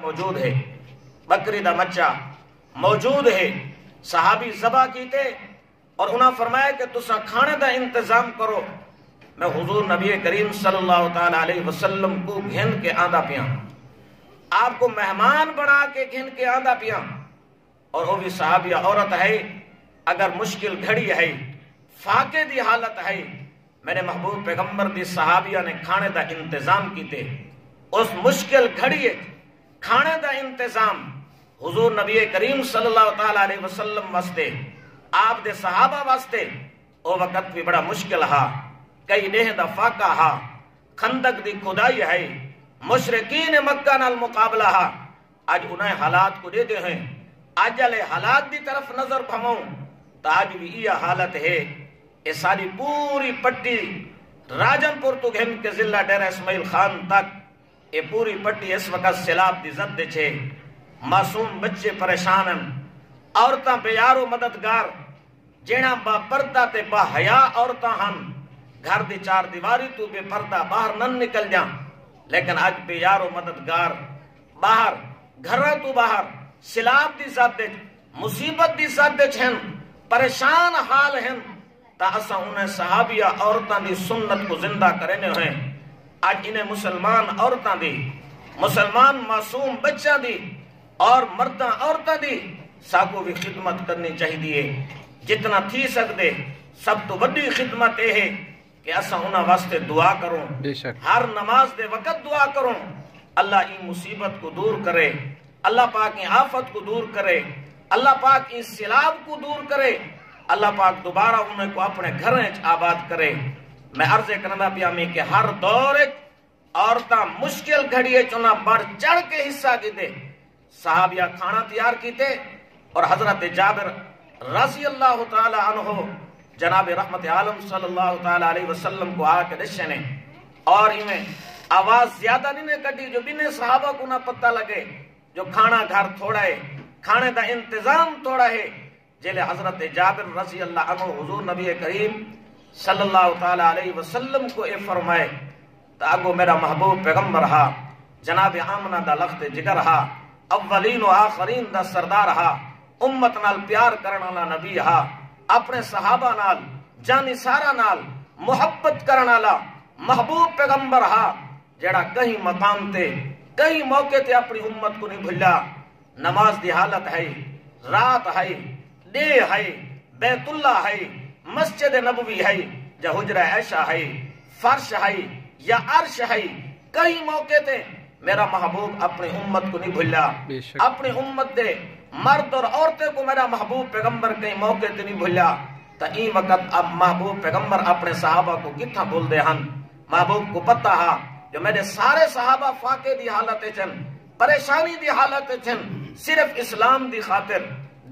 موجود ہے، بکری دا بچہ موجود ہے، صحابی ذبح کیتے اور انہاں فرمایا کہ تسا کھانے دا انتظام کرو، میں حضور نبی کریم صلی اللہ تعالی علیہ وسلم کو گھن کے آندہ پیاں، آپ کو مہمان بنا کے گھن کے آندہ پیاں، اور وہ بھی صحابیہ عورت ہے، اگر مشکل گھڑی ہے، فاقے دی حالت ہے، میرے محبوب پیغمبر دی صحابیہ نے کھانے دا انتظام کیتے، اس مشکل گھڑی کھانے دا انتظام حضور نبی کریم صلی اللہ تعالی علیہ وسلم واسطے، آپ دے صحابہ واسطے او وقت بھی بڑا مشکل ہا، کئی ڈیہ دا فاقہ ہا، خندق دی کھدائی ہے، مشرکین مکہ نال مقابلہ ہا، آج انہیں حالات کو دے دے ہیں، آج علی حالات دی طرف نظر بھموں تو آج بھی یہ حالت ہے، یہ ساری پوری پٹی راجن پور تو گھن کے ضلع ڈیرہ اسماعیل خان تک یہ پوری پٹی اس وقت سیلاب دی زد دے چھے، معصوم بچے پریشان ہیں، عورتاں بے یارو مددگار جینا با پردہ تے با حیا عورتاں ہن، گھر دی چار دیواری تو بے پردہ باہر نن نکل جاں، لیکن آج بے یارو مددگار باہر گھرہ تو باہر سیلاب دی زد دے مصیبت دی زد دے چھن، پریشان حال ہیں، تا اسا انہیں صحابیہ عورتاں دی سنت کو زندہ کرنے ہیں، آج انہیں مسلمان عورتاں دی، مسلمان معصوم بچہ دی اور مرداں عورتاں دی ساکو بھی خدمت کرنی چاہی دیئے، جتنا تھی سکتے سب تو بڑی خدمت یہ ہے کہ اسا انہاں واسطے دعا کروں، ہر نماز دے وقت دعا کروں، اللہ این مصیبت کو دور کرے، اللہ پاک این آفت کو دور کرے، اللہ پاک این سیلاب کو دور کرے، اللہ پاک دوبارہ انہیں کو اپنے گھریں آباد کرے۔ میں عرض کرنا پیا میں کہ ہر دور ایک عورتاں مشکل گھڑیے چنا بڑھ چڑھ کے حصہ کی دے، صحابیہ کھانا تیار کیتے اور حضرت جابر رضی اللہ تعالی عنہ جناب رحمت عالم صلی اللہ تعالی علیہ وسلم کو آ کے دشنے اور انہیں آواز زیادہ نہیں کٹی جو بنے صحابہ کو نہ پتہ لگے، جو کھانا گھر تھوڑا ہے، کھانے دا انتظام تھوڑا ہے، جیلے حضرت جابر رضی اللہ عنہ حضور نبی کریم صلی اللہ تعالی علیہ وسلم کو اے فرمائے تاگو میرا محبوب پیغمبر ہا، جناب آمنہ دا لخت جگر ہا، اولین و آخرین دا سردار ہا، امت نال پیار کرنا نبی ہا، اپنے صحابہ نال جانی سارا نال محبت کرنا محبوب پیغمبر ہا، جڑا کہیں مقام تے کہیں موقع تے اپنی امت کو نہیں بھلا، نماز دی حالت ہے، رات ہے، دے ہے، بیت اللہ ہے، مسجد نبوی ہے، جا حجرہ عائشہ ہے، فرش ہے یا عرش ہے، کئی موقع تے میرا محبوب اپنی امت کو نہیں بھلا، اپنی امت دے مرد اور عورتیں کو میرا محبوب پیغمبر کئی موقع تے نہیں بھلا، تا این وقت اب محبوب پیغمبر اپنے صحابہ کو کتھا بھول دے ہن، محبوب کو پتہ ہا جو میرے سارے صحابہ فاقے دی حالت چن، پریشانی دی حالت چن، صرف اسلام دی خاطر،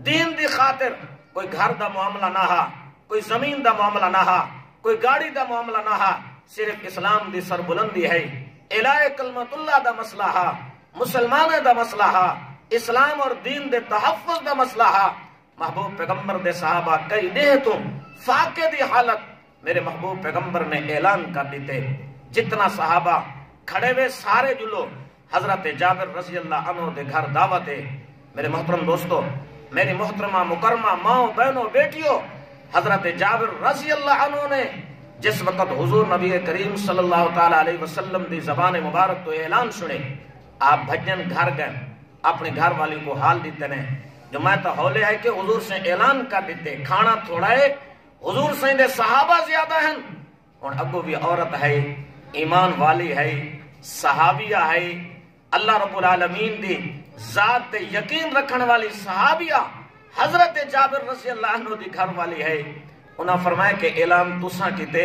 دین دی خاطر، کوئی گھر دا معاملہ نہ ہا، کوئی زمین دا معاملہ نہ ہا، کوئی گاڑی دا معاملہ نہ ہا، صرف اسلام دی سربلندی ہے، الہ کلمت اللہ دا مسئلہ ہا، مسلمان دا مسئلہ ہا، اسلام اور دین دے تحفظ دا مسئلہ ہا، محبوب پیغمبر دے صحابہ کئی دے تو فاقے دی حالت میرے محبوب پیغمبر نے اعلان کر دیتے، جتنا صحابہ کھڑے ہوئے سارے جلو حضرت جابر رضی اللہ عنہ دے گھر دعوت ہے۔ میرے محترم دوستو، میری محترمہ مکرمہ ماں بہنوں بیٹیوں، حضرت جابر رضی اللہ عنہ نے جس وقت حضور نبی کریم صلی اللہ تعالی علیہ وسلم دی زبان مبارک تو اعلان سنے، آپ بھجن گھر گئے، اپنے گھر والی کو حال دیتے ہیں، جو میں تو ہولے ہے کہ حضور سے اعلان کر دیتے، کھانا تھوڑا ہے، حضور سے دے صحابہ زیادہ ہیں، اور اگو بھی عورت ہے، ایمان والی ہے، صحابیہ ہے، اللہ رب العالمین دی ذات تے یقین رکھن والی صحابیہ حضرت جابر رضی اللہ عنہ دی گھر والی ہے، انہاں فرمایا کہ اعلان تساں کیتے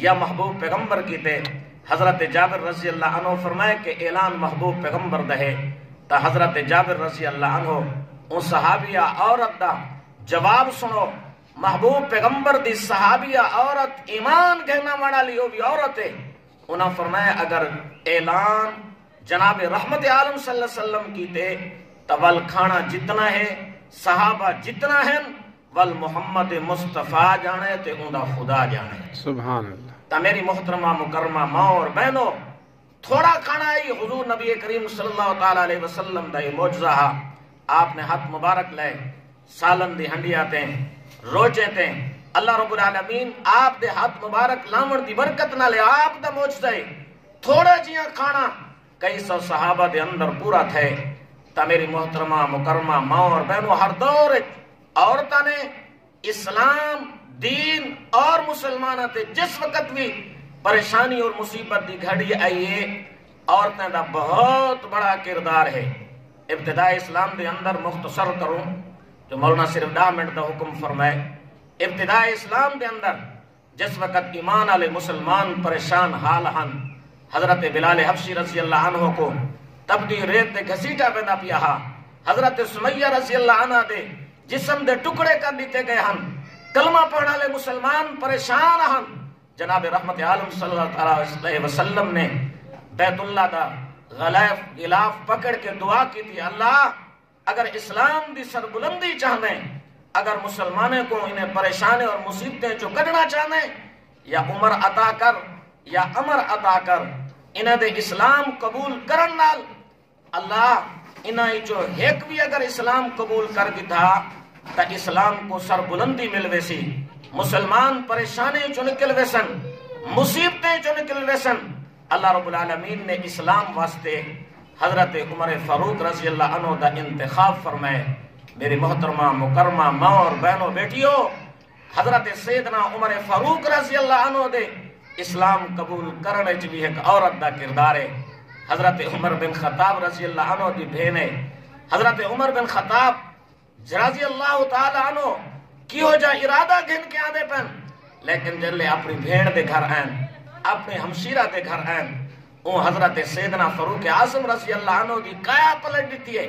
یا محبوب پیغمبر کیتے؟ حضرت جابر رضی اللہ عنہ فرمایا کہ اعلان محبوب پیغمبر دہے، تا حضرت جابر رضی اللہ عنہ ان صحابیہ عورت دا جواب سنو، محبوب پیغمبر دی صحابیہ عورت ایمان کہنا مانا لیو بھی عورت ہے، انہاں فرمایا اگر اعلان جناب رحمت عالم صلی اللہ علیہ وسلم کیتے تو ول کھانا جتنا ہے، صحابہ جتنا ہیں، ول محمد مصطفیٰ جانے تے اندہ خدا جانے، سبحان اللہ۔ تا میری محترمہ مکرمہ ماں اور بہنوں، تھوڑا کھانا آئی حضور نبی کریم صلی اللہ تعالیٰ علیہ وسلم دا یہ معجزہ آپ نے ہاتھ مبارک لے سالن دی ہنڈیاں تے روچے تے اللہ رب العالمین آپ دے ہاتھ مبارک لامن دی برکت نہ لے آپ دا معجزہ تھوڑا جیاں کھانا کئی سو صحابہ دے اندر پورا تھے تا میری محترمہ مکرمہ ماں اور بہنوں ہر دور عورتاں نے اسلام دین اور مسلمانہ تے جس وقت بھی پریشانی اور مصیبت دی گھڑی آئیے عورتیں دا بہت بڑا کردار ہے. ابتداء اسلام دے اندر مختصر کروں جو مولانا صرف 10 منٹ دا حکم فرمائے. ابتداء اسلام دے اندر جس وقت ایمان والے مسلمان پریشان حال ہن حضرت بلال حبشی رضی اللہ عنہ کو تبدی ریت دے گھسیٹا پیدا پیا حضرت سمیہ رضی اللہ عنہ دے جسم دے ٹکڑے کر دیتے گئے ہن کلمہ پڑھنے والے مسلمان پریشان ہن. جناب رحمت عالم صلی اللہ علیہ وسلم نے بیت اللہ دا غلاف پکڑ کے دعا کی تھی اللہ اگر اسلام دی سربلندی چاہنے اگر مسلمانوں کو انہیں پریشانے اور مصیبتیں جو کڈنا چاہنے یا عمر عطا کر یا امر عطا کر انہیں دے اسلام قبول کرن نال اللہ انہیں جو ایک بھی اگر اسلام قبول کر دیتا تا اسلام کو سربلندی مل ویسی مسلمان پریشانے جو نکل ویسن مصیبتیں جو نکل ویسن. اللہ رب العالمین نے اسلام واسطے حضرت عمر فاروق رضی اللہ عنہ دا انتخاب فرمائے. میری محترمہ مکرمہ ماں اور بہنوں بیٹیوں حضرت سیدنا عمر فاروق رضی اللہ عنہ دے اسلام قبول کرنے چلی ایک عورت دا کردار ہے. حضرت عمر بن خطاب رضی اللہ عنہ دی بہن ہے. حضرت عمر بن خطاب رضی اللہ تعالی عنہ کیوں جا ارادہ گھن کے آدھے پن لیکن جلے اپنی بھیڑ دے گھر آئیں اپنے ہمشیرہ دے گھر آئیں وہ حضرت سیدنا فاروق اعظم رضی اللہ عنہ دی کایا پلٹ دیتی ہے.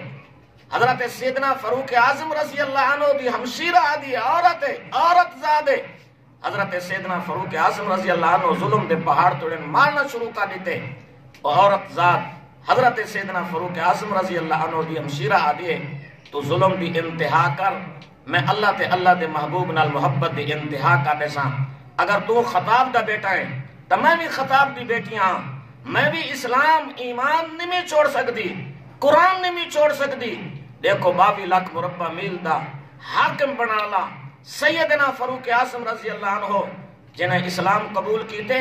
حضرت سیدنا فاروق اعظم رضی اللہ عنہ دی ہمشیرہ آدھی عورت زادے حضرت سیدنا فاروق اعظم رضی اللہ عنہ ظلم دے پہاڑ توڑیں مارنا شروع کر دیتے. عورت ذات حضرت سیدنا فاروق اعظم رضی اللہ عنہ دی ہمشیرہ آدھی ہے تو ظلم دی انتہا کر میں اللہ دے محبوب نال محبت دی انتہا کا دیساں. اگر تو خطاب دا بیٹا ہے تو میں بھی خطاب دی بیٹی ہاں. میں بھی اسلام ایمان نہیں چھوڑ سکتی قرآن نہیں چھوڑ سکتی. دیکھو 22 لاکھ مربع میل دا حاکم بنالا سیدنا فاروق اعظم رضی اللہ عنہ جنہیں اسلام قبول کیتے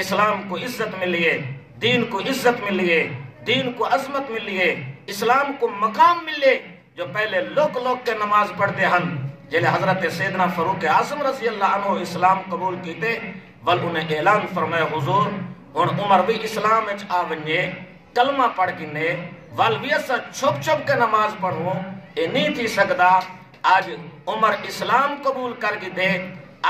اسلام کو عزت ملی ہے دین کو عزت ملی ہے دین کو عظمت ملی ہے اسلام کو مقام ملے. جو پہلے لوگ کے نماز پڑھتے ہن جلے حضرت سیدنا فاروق اعظم رضی اللہ عنہ اسلام قبول کیتے ول انہیں اعلان فرمائے حضور ان عمر بھی اسلام اچ آونجے کلمہ پڑھ گنے ول بھی اسا چھپ چھپ کے نماز پڑھوں اے نہیں تھی سکتا. آج عمر اسلام قبول کر گی دے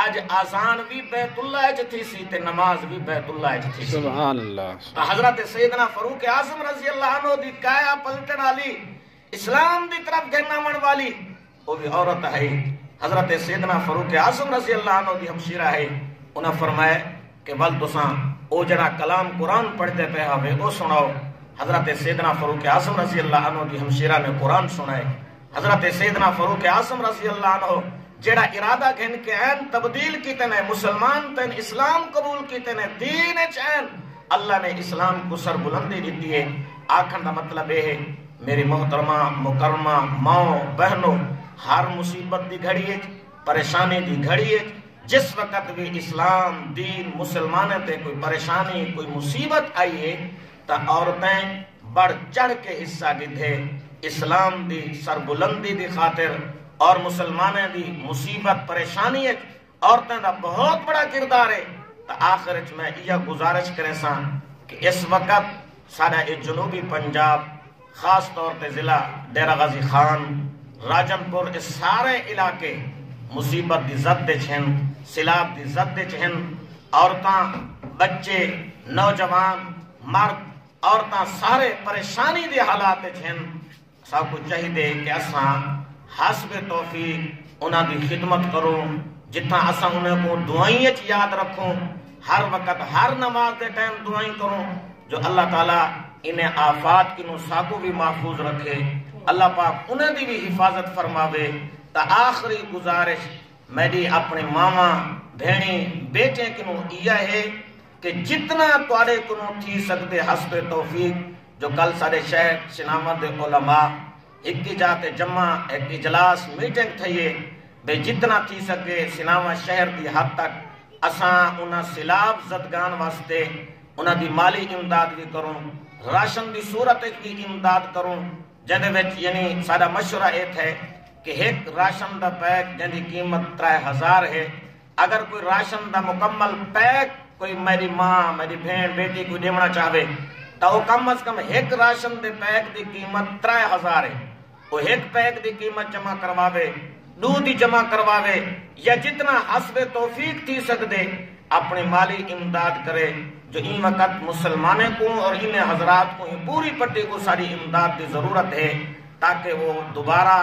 آج آزان بھی بیت اللہ اچ تھی سی تے نماز بھی بیت اللہ اچ تھی سی. سبحان اللہ. حضرت سیدنا فاروق اعظم رضی اللہ عنہ دی کایا پلٹن والی اسلام دی طرف گھرنا من والی وہ بھی عورت ہے. حضرت سیدنا فاروق اعظم رضی اللہ عنہ دی ہمشیرہ ہے. انہاں فرمایا کہ ول تساں او جڑا کلام قرآن پڑھتے پہ ہوئے او سناؤ. حضرت سیدنا فاروق اعظم رضی اللہ عنہ دی ہمشیرہ نے قرآن سنائے. حضرت سیدنا فاروق اعظم رضی اللہ عنہ جڑا ارادہ گھن کے عین تبدیل کیتے نے مسلمان تین اسلام قبول کیتے نے دین چین اللہ نے اسلام کو سر بلندی دیتی ہے. آکھن دا مطلب ہے میری محترمہ مکرمہ ماں بہنوں ہر مصیبت دی گھڑی ہے پریشانی دی گھڑی ہے جس وقت بھی اسلام دین مسلمانوں تے کوئی پریشانی کوئی مصیبت آئی ہے تا عورتیں بڑھ چڑھ کے حصہ دیتے اسلام دی سربلندی دی خاطر اور مسلمانوں دی مصیبت پریشانی ہے عورتیں دا بہت بڑا کردار ہے. تا آخر میں یہ گزارش کرے ساں کہ اس وقت سارا جنوبی پنجاب خاص طور پہ ضلع ڈیرہ غازی خان راجن پور اس سارے علاقے مصیبت دی زد چھن سیلاب دی زد چھن. عورتاں بچے نوجوان مرد عورتاں سارے پریشانی دی حالات چھن. سب کو چاہیے کہ اساں حسب توفیق انہاں دی خدمت کروں جتنا اساں انہیں کو دعائیں یاد رکھوں ہر وقت ہر نماز دے ٹائم دعائیں کروں جو اللہ تعالیٰ انہیں آفات کی نساکو بھی محفوظ رکھے. اللہ پاک انہیں دی بھی حفاظت فرماوے. تا آخری گزارش میری اپنے ماما بھینی بیٹے کی نو یہ ہے کہ جتنا توڑے کنو تھی سکتے حسب توفیق جو کل سارے شہر سنامت علماء ایک جاتے جمع ایک اجلاس میٹنگ تھئیے بے جتنا تھی سکے سنامت شہر دی حد تک اساں انہاں سیلاب زدگان واسطے انہاں دی مالی امداد بھی کروں راشن دی صورت بھی امداد کروں جہاں وچ یعنی سارا مشورہ ایت ہے کہ ایک راشن دا پیک جن دی قیمت 3000 ہے اگر کوئی راشن دا مکمل پیک کوئی میری ماں میری بہن بیٹی کوئی دیونا چاہے تو وہ کم از کم ایک راشن دے پیک دی قیمت 3000 ہے وہ ایک پیک دی قیمت جمع کرواوے دو دی جمع کرواوے یا جتنا حسب توفیق تھی سکتے اپنی مالی امداد کرے جو این وقت مسلمانوں کو اور ان حضرات کو پوری پٹی کو ساری امداد دی ضرورت ہے تاکہ وہ دوبارہ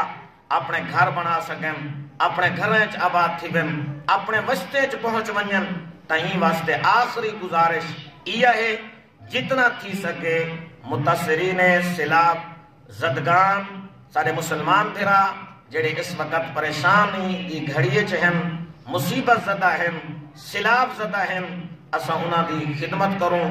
اپنے گھر بنا سکیں اپنے گھریں چ آباد تھی بن اپنے وسطے چ پہنچ ونجن تہیں واسطے آخری گزارش یہ ہے جتنا تھی سکے متاثرین سیلاب زدگان سارے مسلمان بھرا جڑے اس وقت پریشانی دی گھڑیے چہن مصیبت زدہ ہیں سیلاب زدہ ہیں اسا انہاں دی خدمت کروں